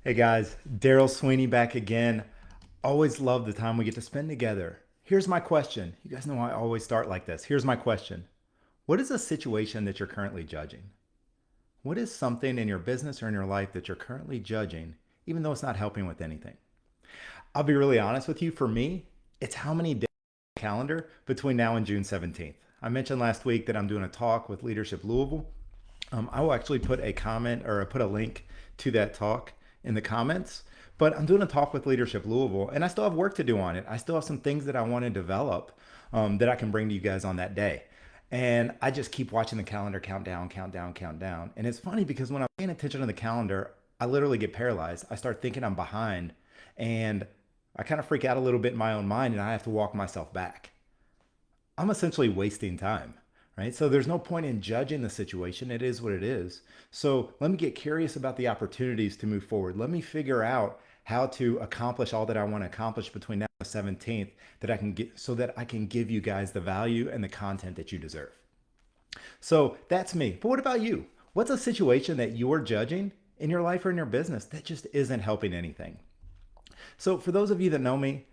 Hey guys, Daryl Sweeney back again. Always love the time we get to spend together. Here's my question. You guys know I always start like this. Here's my question. What is a situation that you're currently judging? What is something in your business or in your life that you're currently judging, even though it's not helping with anything? I'll be really honest with you. For me, it's how many days on the calendar between now and June 17th. I mentioned last week that I'm doing a talk with Leadership Louisville. I will actually put a comment or put a link to that talk in the comments. But I'm doing a talk with Leadership Louisville, and I still have work to do on it. I still have some things that I want to develop that I can bring to you guys on that day. And I just keep watching the calendar count down, count down, count down. And it's funny because when I'm paying attention to the calendar, I literally get paralyzed. I start thinking I'm behind, and I kind of freak out a little bit in my own mind, and I have to walk myself back. I'm essentially wasting time, right? So there's no point in judging the situation. It is what it is. So let me get curious about the opportunities to move forward. Let me figure out how to accomplish all that I want to accomplish between now and the 17th that I can get so that I can give you guys the value and the content that you deserve. So that's me. But what about you? What's a situation that you're judging in your life or in your business that just isn't helping anything? So for those of you that know me,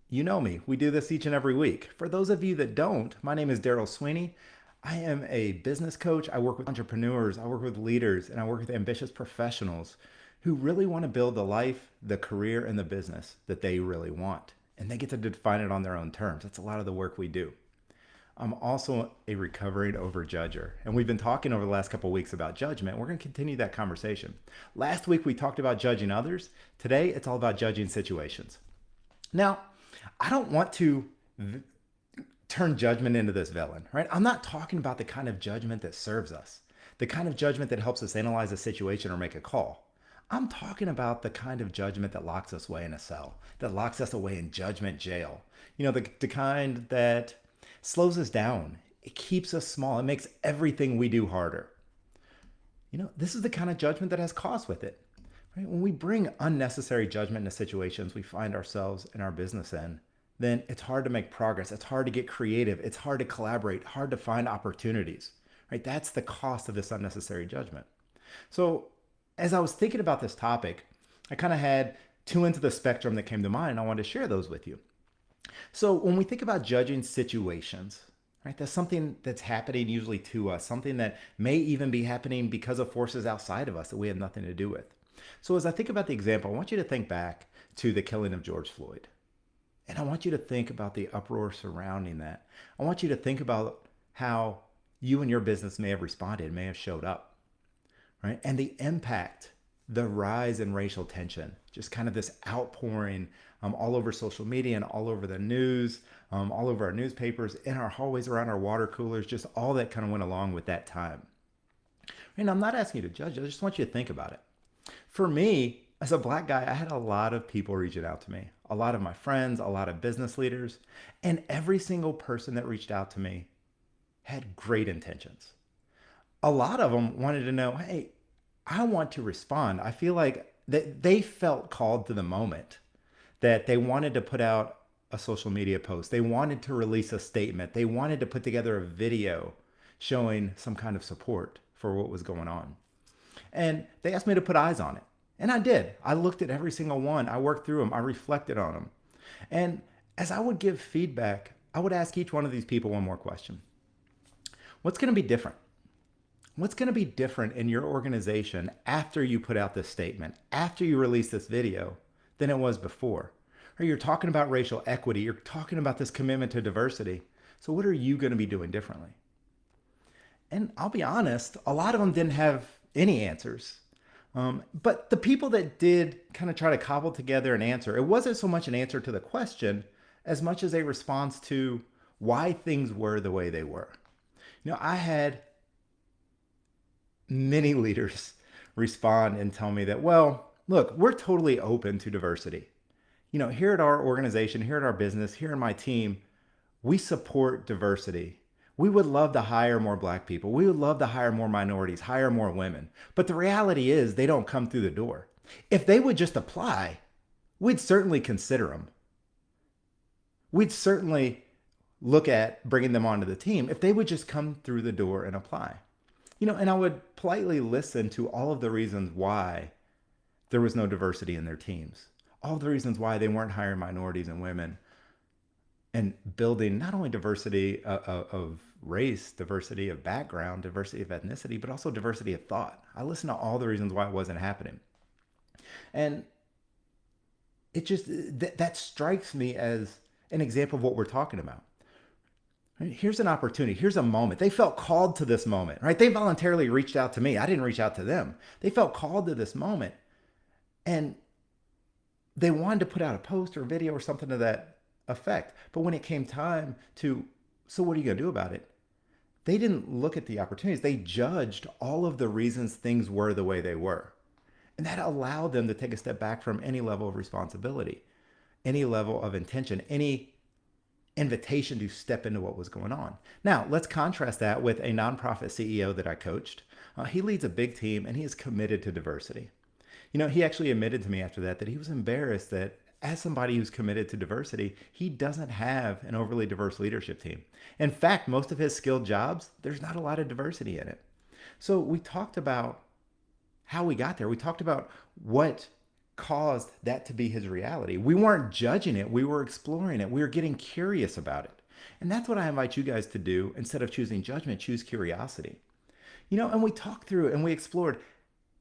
you know me. We do this each and every week. For those of you that don't, my name is Daryl Sweeney. I am a business coach. I work with entrepreneurs, I work with leaders, and I work with ambitious professionals who really want to build the life, the career, and the business that they really want. And they get to define it on their own terms. That's a lot of the work we do. I'm also a recovering overjudger. And we've been talking over the last couple of weeks about judgment. We're going to continue that conversation. Last week, we talked about judging others. Today, it's all about judging situations. Now, I don't want to turn judgment into this villain, right? I'm not talking about the kind of judgment that serves us, the kind of judgment that helps us analyze a situation or make a call. I'm talking about the kind of judgment that locks us away in a cell, that locks us away in judgment jail. The kind that slows us down. It keeps us small. It makes everything we do harder. This is the kind of judgment that has cost with it. Right? When we bring unnecessary judgment into situations we find ourselves in our business in, then it's hard to make progress. It's hard to get creative. It's hard to collaborate, hard to find opportunities. Right? That's the cost of this unnecessary judgment. So, as I was thinking about this topic, I kind of had two ends of the spectrum that came to mind, and I wanted to share those with you. So, when we think about judging situations, right, that's something that's happening usually to us, something that may even be happening because of forces outside of us that we have nothing to do with. So, as I think about the example, I want you to think back to the killing of George Floyd. And I want you to think about the uproar surrounding that. I want you to think about how you and your business may have responded, may have showed up, right? And the impact, the rise in racial tension, just kind of this outpouring all over social media and all over the news, all over our newspapers, in our hallways, around our water coolers, just all that kind of went along with that time. And I'm not asking you to judge, I just want you to think about it. For me, as a black guy, I had a lot of people reaching out to me, a lot of my friends, a lot of business leaders, and every single person that reached out to me had great intentions. A lot of them wanted to know, hey, I want to respond. I feel like that they felt called to the moment, that they wanted to put out a social media post. They wanted to release a statement. They wanted to put together a video showing some kind of support for what was going on. And they asked me to put eyes on it. And I did. I looked at every single one. I worked through them. I reflected on them. And as I would give feedback, I would ask each one of these people one more question. What's going to be different? What's going to be different in your organization after you put out this statement, after you release this video, than it was before? Or you're talking about racial equity. You're talking about this commitment to diversity. So what are you going to be doing differently? And I'll be honest, a lot of them didn't have any answers. But the people that did kind of try to cobble together an answer, it wasn't so much an answer to the question as much as a response to why things were the way they were. I had many leaders respond and tell me that, well, look, we're totally open to diversity. Here at our organization, here at our business, here in my team, we support diversity. We would love to hire more black people. We would love to hire more minorities, hire more women. But the reality is they don't come through the door. If they would just apply, we'd certainly consider them. We'd certainly look at bringing them onto the team if they would just come through the door and apply. And I would politely listen to all of the reasons why there was no diversity in their teams. All the reasons why they weren't hiring minorities and women and building not only diversity of race, diversity of background, diversity of ethnicity, but also diversity of thought. I listened to all the reasons why it wasn't happening. And it just, that strikes me as an example of what we're talking about. Right? Here's an opportunity. Here's a moment. They felt called to this moment, right? They voluntarily reached out to me. I didn't reach out to them. They felt called to this moment. And they wanted to put out a post or a video or something to that effect. But when it came time to, so what are you going to do about it? They didn't look at the opportunities. They judged all of the reasons things were the way they were. And that allowed them to take a step back from any level of responsibility, any level of intention, any invitation to step into what was going on. Now, let's contrast that with a nonprofit CEO that I coached. He leads a big team and he is committed to diversity. You know, he actually admitted to me after that he was embarrassed that as somebody who's committed to diversity, he doesn't have an overly diverse leadership team. In fact, most of his skilled jobs, there's not a lot of diversity in it. So we talked about how we got there. We talked about what caused that to be his reality. We weren't judging it. We were exploring it. We were getting curious about it. And that's what I invite you guys to do. Instead of choosing judgment, choose curiosity. You know, and we talked through and we explored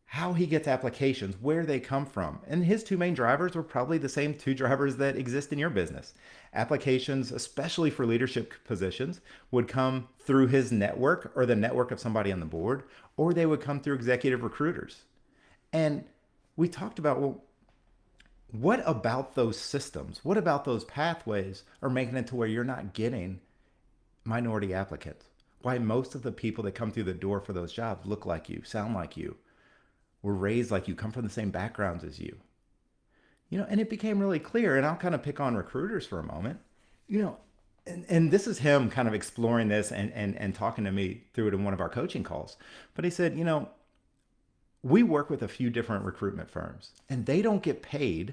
how he gets applications, where they come from. And his two main drivers were probably the same two drivers that exist in your business. Applications, especially for leadership positions, would come through his network or the network of somebody on the board, or they would come through executive recruiters. And we talked about, well, what about those systems? What about those pathways are making it to where you're not getting minority applicants? Why most of the people that come through the door for those jobs look like you, sound like you, were raised like you, come from the same backgrounds as you. You know, and it became really clear, and I'll kind of pick on recruiters for a moment, you know, and this is him kind of exploring this and talking to me through it in one of our coaching calls. But he said, you know, we work with a few different recruitment firms and they don't get paid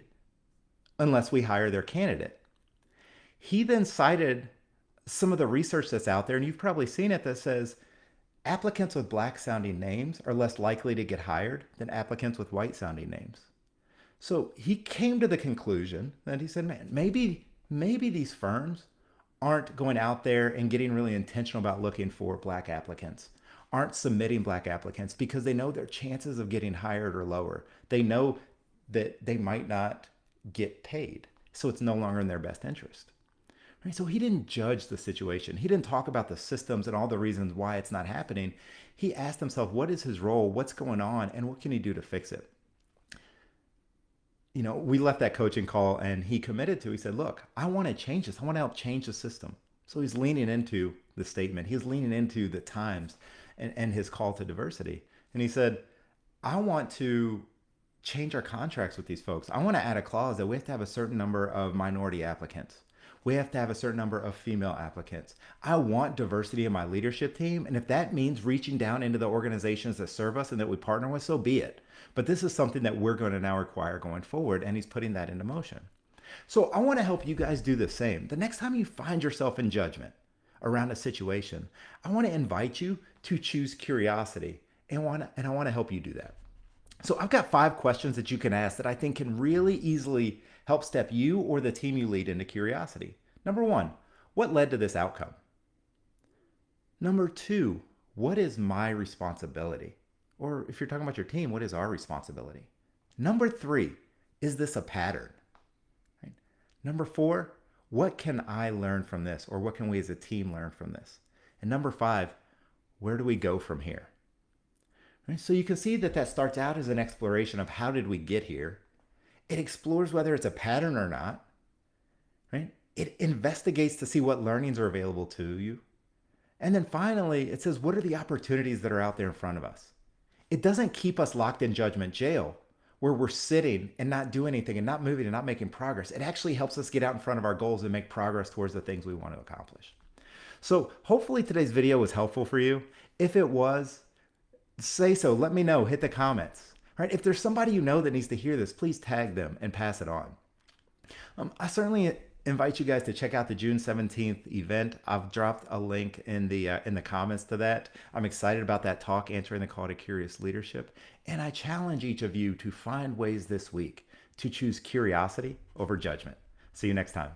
unless we hire their candidate. He then cited some of the research that's out there, and you've probably seen it, that says applicants with black sounding names are less likely to get hired than applicants with white sounding names. So he came to the conclusion that he said, man, maybe these firms aren't going out there and getting really intentional about looking for black applicants, aren't submitting black applicants because they know their chances of getting hired are lower. They know that they might not get paid. So it's no longer in their best interest. Right? So he didn't judge the situation. He didn't talk about the systems and all the reasons why it's not happening. He asked himself, what is his role? What's going on? And what can he do to fix it? You know, we left that coaching call and he committed to, he said, look, I want to change this. I want to help change the system. So he's leaning into the statement. He's leaning into the times and his call to diversity. And he said, I want to change our contracts with these folks. I want to add a clause that we have to have a certain number of minority applicants. We have to have a certain number of female applicants. I want diversity in my leadership team. And if that means reaching down into the organizations that serve us and that we partner with, so be it. But this is something that we're going to now require going forward. And he's putting that into motion. So I want to help you guys do the same. The next time you find yourself in judgment around a situation, I want to invite you to choose curiosity. And I want to help you do that. So I've got 5 questions that you can ask that I think can really easily help step you or the team you lead into curiosity. Number 1, what led to this outcome? Number 2, what is my responsibility? Or if you're talking about your team, what is our responsibility? Number 3, is this a pattern? Right? Number 4, what can I learn from this? Or what can we as a team learn from this? And number 5, where do we go from here? Right? So you can see that starts out as an exploration of how did we get here. It explores whether it's a pattern or not. Right? It investigates to see what learnings are available to you. And then finally, it says, what are the opportunities that are out there in front of us? It doesn't keep us locked in judgment jail where we're sitting and not doing anything and not moving and not making progress. It actually helps us get out in front of our goals and make progress towards the things we want to accomplish. So hopefully today's video was helpful for you. If it was, say so. Let me know. Hit the comments. Right? If there's somebody you know that needs to hear this, please tag them and pass it on. I certainly invite you guys to check out the June 17th event. I've dropped a link in the comments to that. I'm excited about that talk, answering the call to curious leadership. And I challenge each of you to find ways this week to choose curiosity over judgment. See you next time.